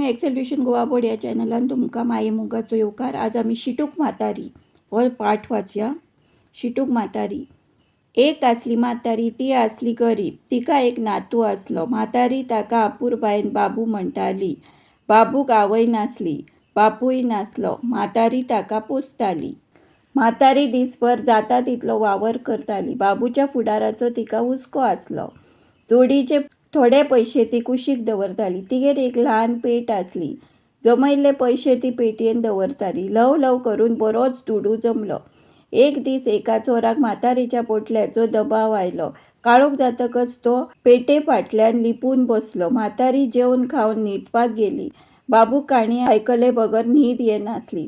Excel tuition Goa board या चॅनलान तुमकां माये मोगाचो येवकार. आज आमी शिटूक म्हातारी हो पाठ वाचया. शिटूक म्हातारी. एक आसली म्हातारी, ती आसली गरीब. तिका एक नातू आसलो. म्हातारी ताका आपुरबायेन बाबू म्हणटाली. बाबूक आवय नासली, बापूय नासलो. म्हातारी ताका पोसताली. म्हातारी दिसभर जाता तितलो वावर करताली. बाबूच्या फुडाराचो तिका हुस्को आसलो. जोडीचे थोडे पयशे ती कुशीक दवरताली. तिगेर एक ल्हान पेट आसली. जमयल्ले पयशे ती पेटयेन दवरताली. ल्हव ल्हव करून बरोच दुडू जमलो. एक दीस एका चोराक म्हातारीच्या पोटल्याचो दबाव आयलो. काळोख जातकच तो पेटे फाटल्यान लिपून बसलो. म्हातारी जेवन खावन न्हिदपाक गेली. बाबूक काणी आयकले बगर न्हीद येनासली.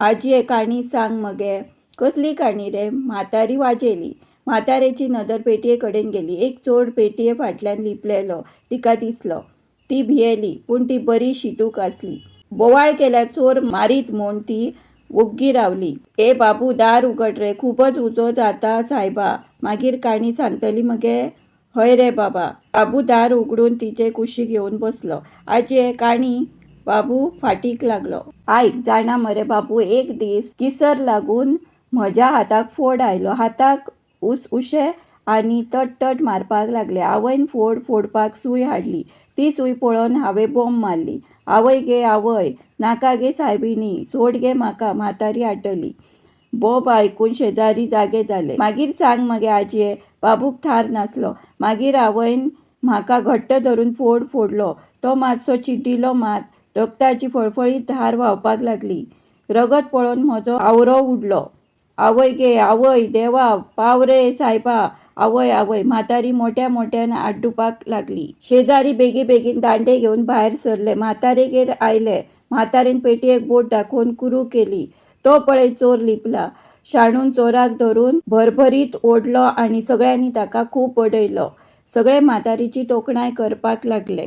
आजये काणी सांग मगे. कसली काणी रे? म्हातारी वाजेली. म्हातारेची नदर पेटये कडेन गेली. एक चोर पेटये फाटल्यान लिपलेलो तिका दिसलो. ती भियेली, पूण ती बरी शिटूक आसली. बोवाळ केल्यार चोर मारीत म्हूण ती ओग्गी रावली. ए बाबू, दार उगड रे, खूबच उजो जाता सायबा. मागीर काणी सांगतली मगे? हय रे बाबा. बाबू दार उगडून तिचे कुशीक येवन बसलो. आजये काणी? बाबू फाटीक लागलो. आयक, जाणा मरे बाबू, एक दीस किसर लागून म्हज्या हाताक फोड आयलो. हाताक उसउशे आनी तट मारपाक लागले. आवयन फोड फोडपाक सूय हाडली. ती सूय पळोवन हांवें बोंब मारली. आवय गे आवय, नाका गे सायबिणी, सोड गे म्हाका, म्हातारी आड्डली. बोब आयकून शेजारी जागे जाले. मागीर सांग मगे आजये. बाबूक थार नासलो. मागीर आवयन म्हाका घट्ट धरून फोड फोडलो. तो मातसो चिड्डिलो मात. रगताची फळफळीत धार व्हांवपाक लागली. रगत पळोवन म्हजो आवरो उडलो. आवय गे आवय, देवा, पाव रे सायबा, आवय आवय, म्हातारी मोठ्या मोठ्यान आड्डूपाक लागली. शेजारी बेगीन दांडे घेवन भायर सरले. म्हातारेगेर आयले. म्हातारेन पेटयेक बोट दाखोवन कुरू केली. तो पळय चोर लिपला. शाणून चोराक धरून भरभरीत ओडलो आनी सगळ्यांनी ताका खूब बडयलो. सगळे म्हातारीची तोखणाय करपाक लागले.